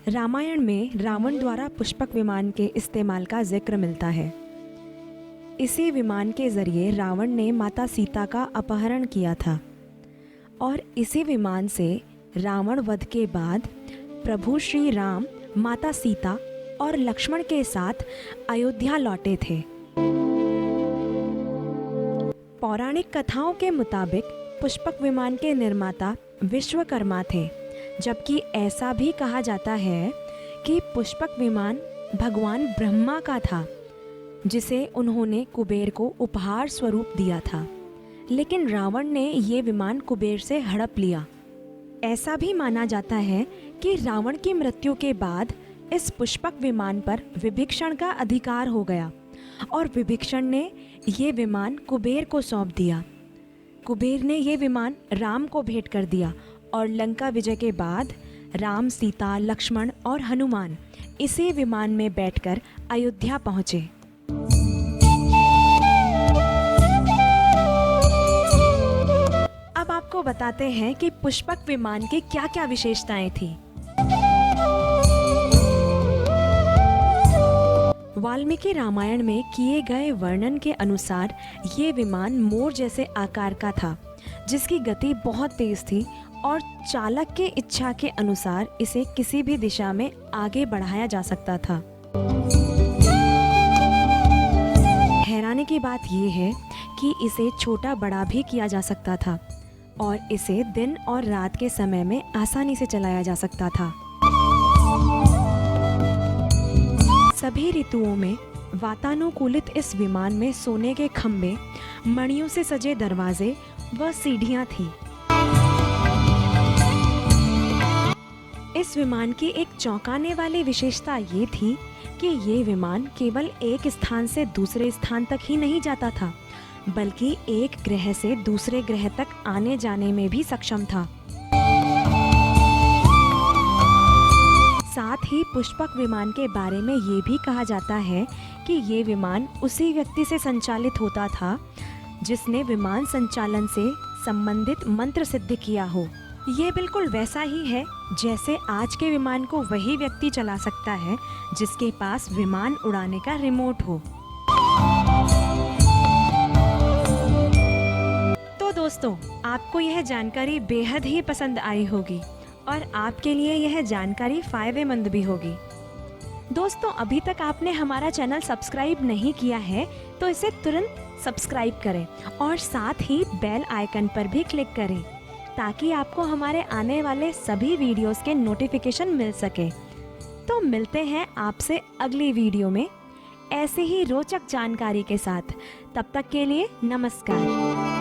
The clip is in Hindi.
रामायण में रावण द्वारा पुष्पक विमान के इस्तेमाल का जिक्र मिलता है। इसी विमान के जरिए रावण ने माता सीता का अपहरण किया था और इसी विमान से रावण वध के बाद प्रभु श्री राम माता सीता और लक्ष्मण के साथ अयोध्या लौटे थे। पौराणिक कथाओं के मुताबिक पुष्पक विमान के निर्माता विश्वकर्मा थे, जबकि ऐसा भी कहा जाता है कि पुष्पक विमान भगवान ब्रह्मा का था, जिसे उन्होंने कुबेर को उपहार स्वरूप दिया था। लेकिन रावण ने ये विमान कुबेर से हड़प लिया। ऐसा भी माना जाता है कि रावण की मृत्यु के बाद इस पुष्पक विमान पर विभीषण का अधिकार हो गया और विभीषण ने ये विमान कुबेर को सौंप दिया। कुबेर ने ये विमान राम को भेंट कर दिया और लंका विजय के बाद राम, सीता, लक्ष्मण और हनुमान इसी विमान में बैठकर अयोध्या पहुंचे। अब आपको बताते हैं कि पुष्पक विमान की क्या-क्या विशेषताएं थी। वाल्मीकि रामायण में किए गए वर्णन के अनुसार ये विमान मोर जैसे आकार का था, जिसकी गति बहुत तेज थी और चालक के इच्छा के अनुसार इसे किसी भी दिशा में आगे बढ़ाया जा सकता था। हैरानी की बात यह है कि इसे छोटा बड़ा भी किया जा सकता था और इसे दिन और रात के समय में आसानी से चलाया जा सकता था। सभी ऋतुओं में वातानुकूलित इस विमान में सोने के खंभे, मणियों से सजे दरवाजे व सीढ़ियां थी। इस विमान की एक चौंकाने वाली विशेषता ये थी कि ये विमान केवल एक स्थान से दूसरे स्थान तक ही नहीं जाता था, बल्कि एक ग्रह से दूसरे ग्रह तक आने जाने में भी सक्षम था। साथ ही पुष्पक विमान के बारे में ये भी कहा जाता है कि ये विमान उसी व्यक्ति से संचालित होता था जिसने विमान संचालन से संबंधित मंत्र सिद्ध किया हो। ये बिल्कुल वैसा ही है जैसे आज के विमान को वही व्यक्ति चला सकता है जिसके पास विमान उड़ाने का रिमोट हो। तो दोस्तों, आपको यह जानकारी बेहद ही पसंद आई होगी और आपके लिए यह जानकारी फायदेमंद भी होगी। दोस्तों, अभी तक आपने हमारा चैनल सब्सक्राइब नहीं किया है तो इसे तुरंत सब्सक्राइब करें और साथ ही बेल आइकन पर भी क्लिक करें ताकि आपको हमारे आने वाले सभी वीडियोस के नोटिफिकेशन मिल सके। तो मिलते हैं आपसे अगली वीडियो में ऐसे ही रोचक जानकारी के साथ। तब तक के लिए नमस्कार।